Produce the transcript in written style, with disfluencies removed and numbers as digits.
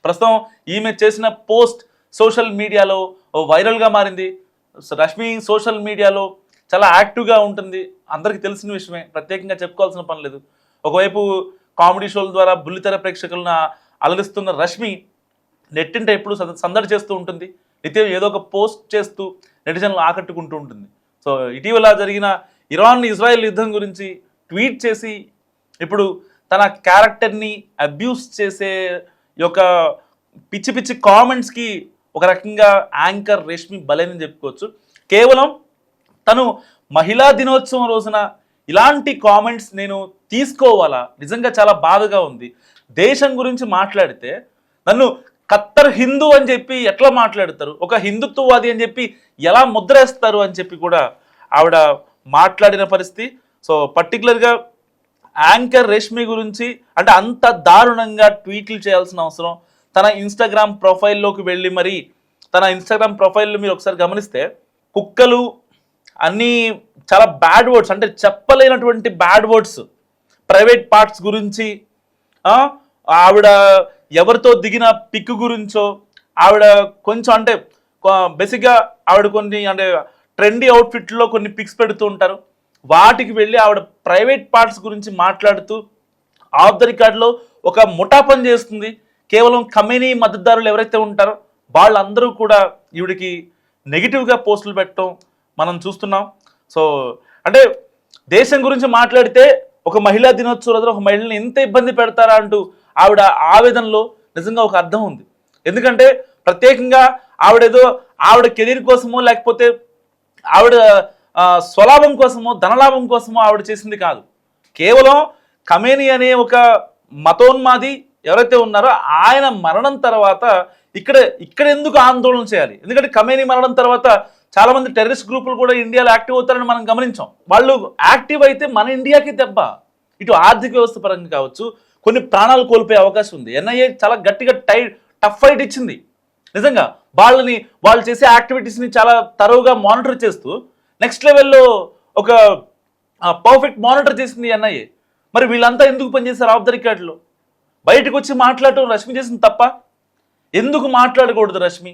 ప్రస్తుతం ఈమె చేసిన పోస్ట్ సోషల్ మీడియాలో వైరల్గా మారింది. రష్మి సోషల్ మీడియాలో చాలా యాక్టివ్గా ఉంటుంది, అందరికీ తెలిసిన విషయమే, ప్రత్యేకంగా చెప్పుకోవాల్సిన పని లేదు. ఒకవైపు కామెడీ షోల ద్వారా బుల్లితెర ప్రేక్షకులను అలరిస్తున్న రష్మి నెట్టింట ఎప్పుడు సందడి చేస్తూ ఉంటుంది, నిత్యం ఏదో ఒక పోస్ట్ చేస్తూ నెటిజన్లు ఆకట్టుకుంటూ ఉంటుంది. సో ఇటీవల జరిగిన ఇరాన్ ఇజ్రాయెల్ యుద్ధం గురించి ట్వీట్ చేసి ఇప్పుడు తన క్యారెక్టర్ని అబ్యూస్ చేసే యొక్క పిచ్చి పిచ్చి కామెంట్స్కి ఒక రకంగా యాంకర్ రష్మి బలేని చెప్పుకోవచ్చు. కేవలం తను మహిళా దినోత్సవం రోజున ఇలాంటి కామెంట్స్ నేను తీసుకోవాలా, నిజంగా చాలా బాధగా ఉంది. దేశం గురించి మాట్లాడితే నన్ను ఖత్తర్ హిందూ అని చెప్పి ఎట్లా మాట్లాడతారు, ఒక హిందుత్వవాది అని చెప్పి ఎలా ముద్రేస్తారు అని చెప్పి కూడా ఆవిడ మాట్లాడిన పరిస్థితి. సో పర్టికులర్గా యాంకర్ రష్మి గురించి అంటే అంత దారుణంగా ట్వీట్లు చేయాల్సిన అవసరం, తన ఇన్స్టాగ్రామ్ ప్రొఫైల్లోకి వెళ్ళి మరి తన ఇన్స్టాగ్రామ్ ప్రొఫైల్లో మీరు ఒకసారి గమనిస్తే కుక్కలు అన్నీ చాలా బ్యాడ్ వర్డ్స్, అంటే చెప్పలేనటువంటి బ్యాడ్ వర్డ్స్, ప్రైవేట్ పార్ట్స్ గురించి, ఆవిడ ఎవరితో దిగిన పిక్ గురించో, ఆవిడ కొంచెం అంటే బేసిక్గా ఆవిడ కొన్ని అంటే ట్రెండీ అవుట్ఫిట్లో కొన్ని పిక్స్ పెడుతూ ఉంటారు, వాటికి వెళ్ళి ఆవిడ ప్రైవేట్ పార్ట్స్ గురించి మాట్లాడుతూ ఆఫ్ ద రికార్డ్లో ఒక ముఠా పని చేస్తుంది. కేవలం కమేనీ మద్దతుదారులు ఎవరైతే ఉంటారో వాళ్ళందరూ కూడా ఈవిడికి నెగిటివ్గా పోస్టులు పెట్టడం మనం చూస్తున్నాం. సో అంటే దేశం గురించి మాట్లాడితే ఒక మహిళా దినోత్సవం రోజున ఒక మహిళని ఎంత ఇబ్బంది పెడతారా అంటూ ఆవిడ ఆవేదనలో నిజంగా ఒక అర్థం ఉంది. ఎందుకంటే ప్రత్యేకంగా ఆవిడేదో ఆవిడ కెరీర్ కోసమో లేకపోతే ఆవిడ స్వలాభం కోసమో ధనలాభం కోసమో ఆవిడ చేసింది కాదు. కేవలం ఖమేనీ అనే ఒక మతోన్మాది ఎవరైతే ఉన్నారో ఆయన మరణం తర్వాత ఇక్కడ ఎందుకు ఆందోళన చేయాలి? ఎందుకంటే ఖమేనీ మరణం తర్వాత చాలా మంది టెర్రరిస్ట్ గ్రూపులు కూడా ఇండియాలో యాక్టివ్ అవుతారని మనం గమనించాం. వాళ్ళు యాక్టివ్ అయితే మన ఇండియాకి దెబ్బ, ఇటు ఆర్థిక వ్యవస్థ పరంగా కావచ్చు, కొన్ని ప్రాణాలు కోల్పోయే అవకాశం ఉంది. ఎన్ఐఏ చాలా గట్టిగా టఫ్ ఫైట్ ఇచ్చింది. నిజంగా వాళ్ళు చేసే యాక్టివిటీస్ని చాలా తరువుగా మానిటర్ చేస్తూ నెక్స్ట్ లెవెల్లో ఒక పర్ఫెక్ట్ మానిటర్ చేసింది ఎన్ఐఏ. మరి వీళ్ళంతా ఎందుకు పనిచేశారు ఆఫ్ ద రికార్డులో? బయటకు వచ్చి మాట్లాడటం రష్మి చేసింది తప్ప? ఎందుకు మాట్లాడకూడదు రష్మి?